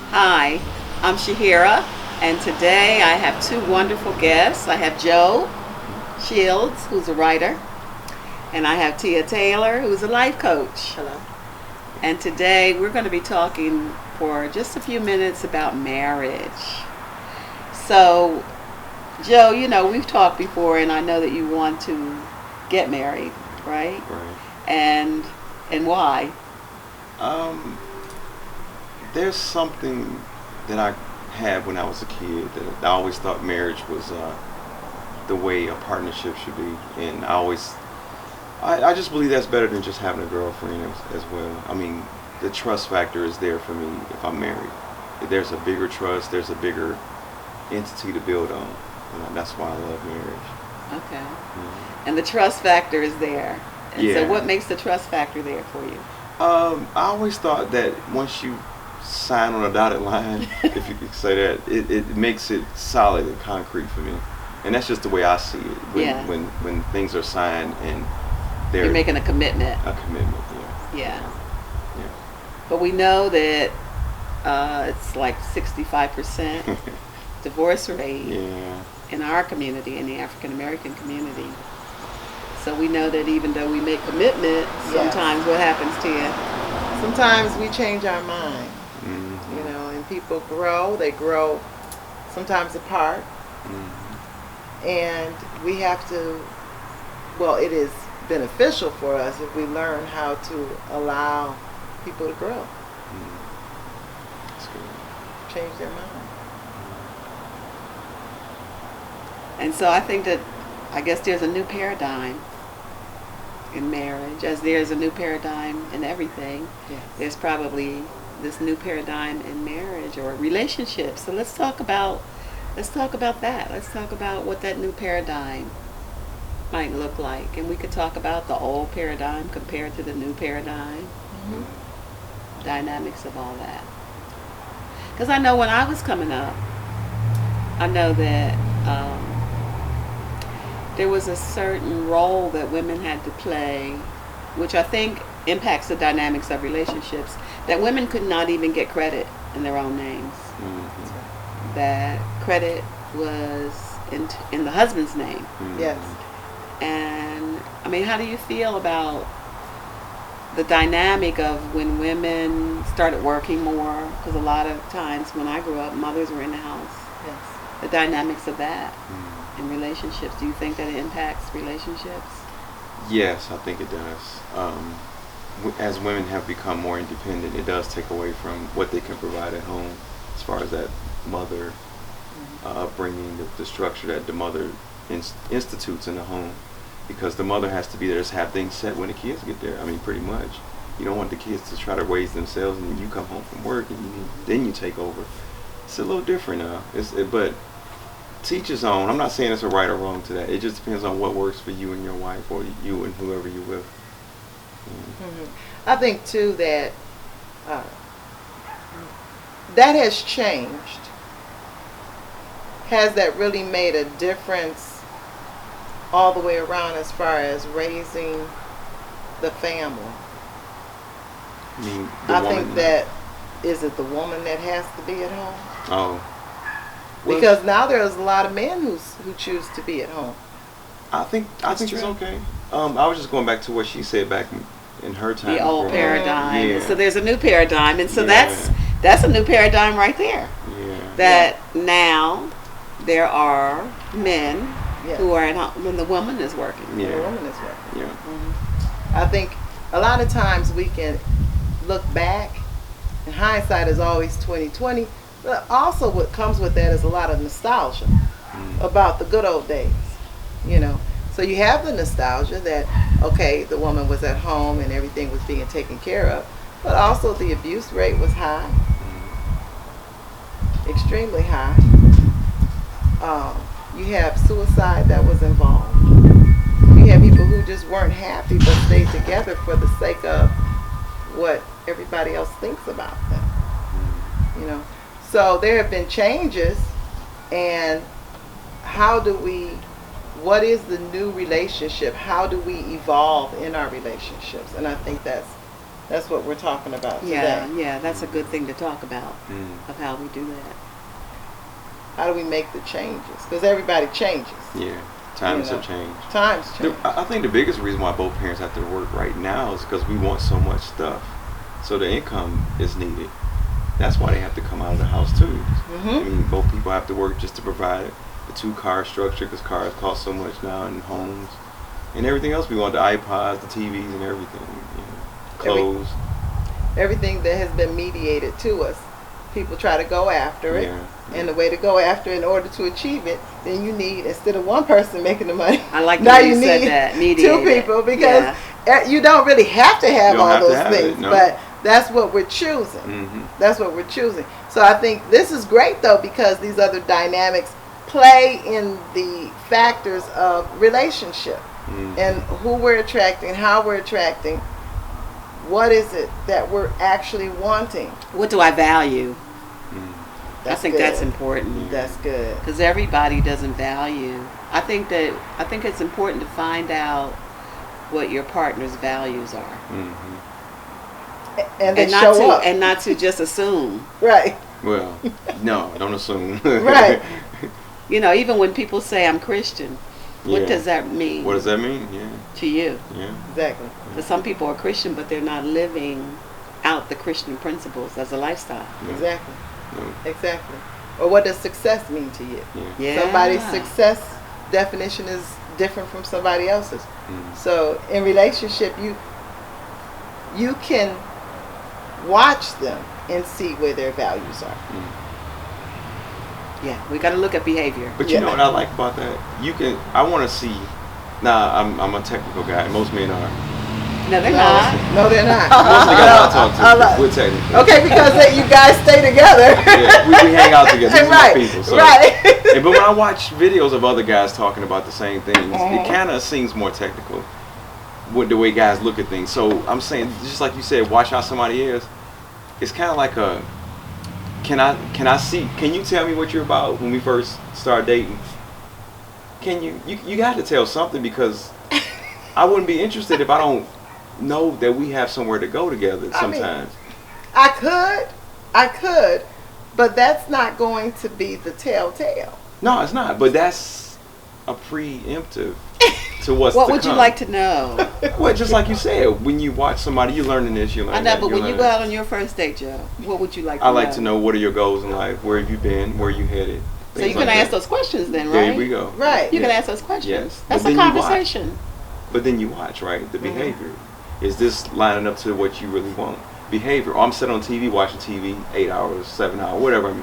Hi, I'm Shaheerah, and today I have two wonderful guests. I have Joe Shields, who's a writer, and I have Tia Taylor, who's a life coach. Hello. And today we're going to be talking for just a few minutes about marriage. So, Joe, you know, we've talked before, and I know that you want to get married, right? Right. And why? There's something that I had when I was a kid that I always thought marriage was the way a partnership should be, and I just believe that's better than just having a girlfriend as well. I mean, the trust factor is there for me if I'm married. There's a bigger trust, there's a bigger entity to build on, and that's why I love marriage. Okay. Yeah. And the trust factor is there. And Yeah. so what makes the trust factor there for you? I always thought that once you sign on a dotted line, if you could say that, it makes it solid and concrete for me. And that's just the way I see it. Yeah. When things are signed and they're You're making a commitment. a commitment, yeah. Yeah. Yeah. But we know that it's like 65% divorce rate Yeah. in our community, in the African American community. So we know that even though we make commitments, sometimes what happens to you? Sometimes we change our mind, Mm-hmm. you know, and people grow. They grow sometimes apart, Mm-hmm. and we have to, well, it is beneficial for us if we learn how to allow people to grow, That's good. change their mind. And so I think that, I guess there's a new paradigm in marriage, as there's a new paradigm in everything. Yes. There's probably this new paradigm in marriage or relationships. So let's talk about that. Let's talk about what that new paradigm might look like. And we could talk about the old paradigm compared to the new paradigm, dynamics of all that. Because I know when I was coming up, I know that there was a certain role that women had to play, which I think impacts the dynamics of relationships, that women could not even get credit in their own names. Mm-hmm. That credit was in the husband's name. Mm-hmm. Yes. And I mean, how do you feel about the dynamic of when women started working more? Because a lot of times when I grew up, mothers were in the house. Yes. The dynamics of that Mm-hmm. in relationships. Do you think that it impacts relationships? Yes, I think it does. As women have become more independent, it does take away from what they can provide at home, as far as that mother upbringing, the structure that the mother institutes in the home, because the mother has to be there to have things set when the kids get there. I mean, pretty much. You don't want the kids to try to raise themselves, and then you come home from work, and then you take over. It's a little different now. But teach his own. I'm not saying it's a right or wrong to that. It just depends on what works for you and your wife, or you and whoever you're with. I think too that that has changed. Has that really made a difference all the way around as far as raising the family? I mean, I think that, is it the woman that has to be at home? Oh. Well, Because now there's a lot of men who choose to be at home. I think it's true. okay. I was just going back to what she said back in her time. The old growing up. paradigm. Yeah. So there's a new paradigm, and so Yeah. that's a new paradigm right there. Yeah. That now there are men Yes. who are at home when the woman is working. The Yeah. woman is working. Yeah. I think a lot of times we can look back, and hindsight is always 20/20. But also, what comes with that is a lot of nostalgia about the good old days. You know, so you have the nostalgia that okay, the woman was at home and everything was being taken care of, but also the abuse rate was high, extremely high. You have suicide that was involved. You have people who just weren't happy but stayed together for the sake of what everybody else thinks about them. You know, so there have been changes, and how do we what is the new relationship? How do we evolve in our relationships? And I think that's what we're talking about Yeah, today. yeah, that's a good thing to talk about, Mm. of how we do that. How do we make the changes? Because everybody changes. Yeah, times You know. have changed. Times change. I think the biggest reason why both parents have to work right now is because we want so much stuff. So the income is needed. That's why they have to come out of the house too. I Mhm. mean, both people have to work just to provide the 2-car structure, because cars cost so much now in homes. And everything else we want, the iPods, the TVs, and everything. You know, clothes. Everything that has been mediated to us, people try to go after it. Yeah. And the way to go after it, in order to achieve it, then you need, instead of one person making the money, I like the now way you you said need that, two mediated. people, because you don't really have to have You don't all have to those have it, things, no. but that's what we're choosing. Mm-hmm. That's what we're choosing. So I think this is great though, because these other dynamics play in the factors of relationship Mm-hmm. and who we're attracting, how we're attracting. What is it that we're actually wanting? What do I value? Mm-hmm. I think that's important. That's good. Because everybody doesn't value. I think it's important to find out what your partner's values are, Mm-hmm. And they not show to up. and not to just assume. Right. Well, no, don't assume. Right. You know, even when people say I'm Christian, what Yeah. does that mean What does that mean? Yeah. to you? Yeah. Exactly. Because some people are Christian, but they're not living out the Christian principles as a lifestyle. No. Exactly. No. Exactly. Or what does success mean to you? Yeah. Yeah. Somebody's success definition is different from somebody else's. Mm-hmm. So in relationship, you can watch them and see where their values are. Mm-hmm. Yeah, we got to look at behavior. But you know what I like about that? I want to see. Nah, I'm a technical guy. Most men are. No, they're not. No, they're not. Most of the guys I talk I to, like- we're technical. Okay, because you guys stay together. Yeah, we hang out together. These Right, are my people. So. right. But when I watch videos of other guys talking about the same things, it kind of seems more technical with the way guys look at things. So I'm saying, just like you said, watch how somebody is. It's kind of like a, can you tell me what you're about when we first start dating? Can you got to tell something, because I wouldn't be interested if I don't know that we have somewhere to go together sometimes. I could, but that's not going to be the telltale. No, it's not. But that's a preemptive to what's What to would you come. like to know? Well, just like you said, when you watch somebody, you're learning this, you're I learning know, that. but you're when you learning go out on your first date, Joe, what would you like to I know? like to know, what are your goals in life? Where have you been? Where are you headed? So Things you can like ask that. those questions then, right? There we go. Right. You can Yeah. ask those questions. Yes. That's But a then you watch. conversation. But then you watch, right? The Mhm. behavior. Is this lining up to what you really want? Behavior. Oh, I'm sitting on TV watching TV 8 hours, 7 hours, whatever.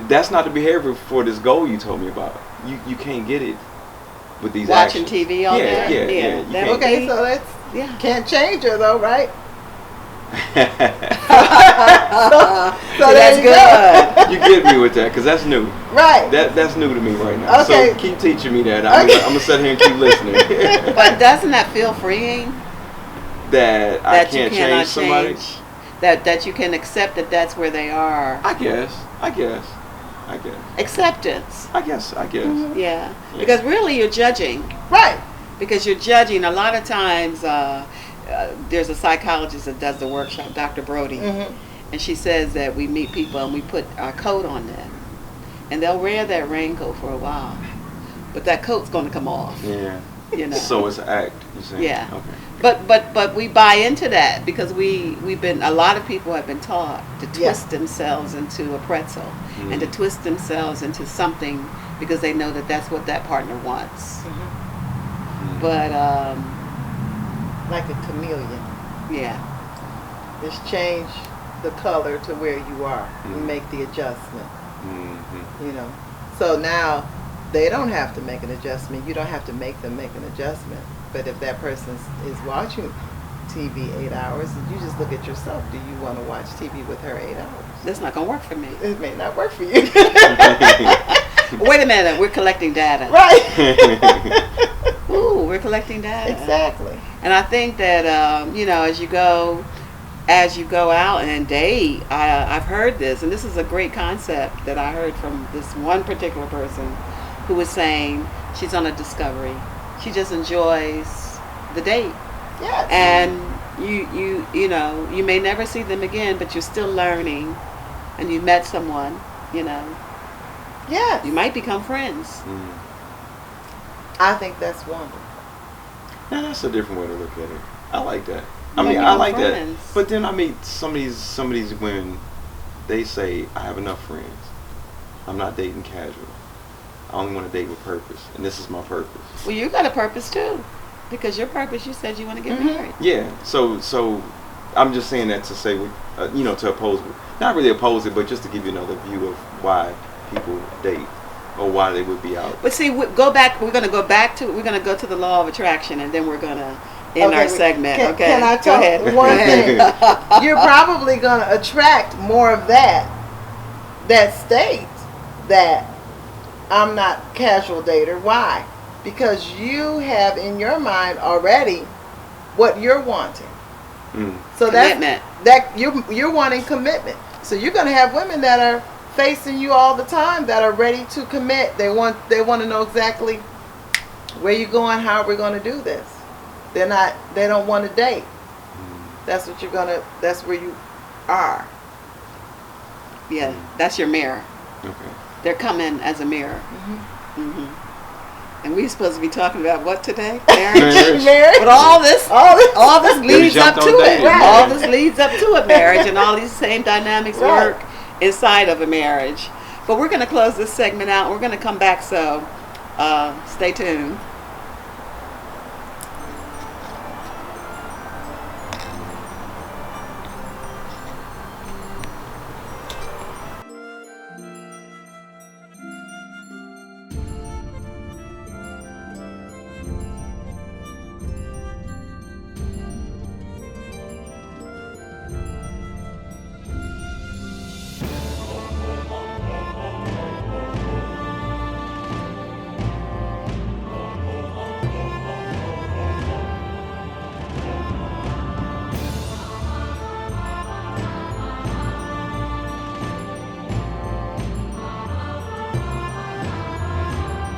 That's not the behavior for this goal you told me about. You can't get it with these Watching actions. TV all Yeah, day? yeah, Yeah. yeah. You That- can't- Okay, so that's Yeah. can't change her though, right? So See, there that's you good. go. You get me with that, because that's new. Right. That's new to me right now. Okay. So keep teaching me that. I'm Okay. gonna sit here and keep listening. But doesn't that feel freeing? that I That can't you cannot change somebody. change. That you can accept that that's where they are. I guess. Acceptance. Mm-hmm. Yeah. Because really you're judging. Right. Because you're judging. A lot of times, there's a psychologist that does the workshop, Dr. Brody, Mm-hmm. and she says that we meet people and we put our coat on them, and they'll wear that raincoat for a while, but that coat's going to come off. Yeah. You know. So it's an act. You saying? Yeah. Okay. But we buy into that because a lot of people have been taught to twist themselves into a pretzel and to twist themselves into something because they know that that's what that partner wants. Mm-hmm. But Like a chameleon. yeah, Just change the color to where you are Mhm. and make the adjustment. Mm-hmm. You know. So now they don't have to make an adjustment. You don't have to make them make an adjustment. But if that person is watching TV 8 hours, you just look at yourself. Do you want to watch TV with her 8 hours? that's not gonna work for me. It may not work for you. Wait a minute, we're collecting data. Right. Ooh, we're collecting data. Exactly. And I think that as you go out and date, I've heard this, and this is a great concept that I heard from this one particular person who was saying She's on a discovery. She just enjoys the date. Yes. And you know, you may never see them again, but you're still learning, and you met someone, you know. Yes. You might become friends. I think that's wonderful. Now that's a different way to look at it. I like that. You I mean, might I become like friends. that. But then I mean, some of these women, they say, I have enough friends. I'm not dating casual. I only want to date with purpose, and this is my purpose. Well, you got a purpose too, because your purpose, you said you want to get married. Yeah. So I'm just saying that to say, you know, to oppose, not really oppose it, but just to give you another view of why people date or why they would be out. But see, go back. We're going to go back to. We're going to go to the law of attraction, and then we're going to end our segment. Can I Go tell ahead. one thing? You're probably going to attract more of that state that I'm not casual dater. Why? Because you have in your mind already what you're wanting. So Commitment. that you're wanting commitment. So you're going to have women that are facing you all the time that are ready to commit. They want to know exactly where you're going, how we're going to do this. They don't want to date. That's where you are. Yeah, that's your mirror. Okay. They're coming as a mirror. And we're supposed to be talking about what today? Marriage. Marriage. But all this leads up jumped to on it. dating. Right. All this leads up to a marriage, and all these same dynamics Right. work inside of a marriage. But we're going to close this segment out. We're going to come back, so stay tuned.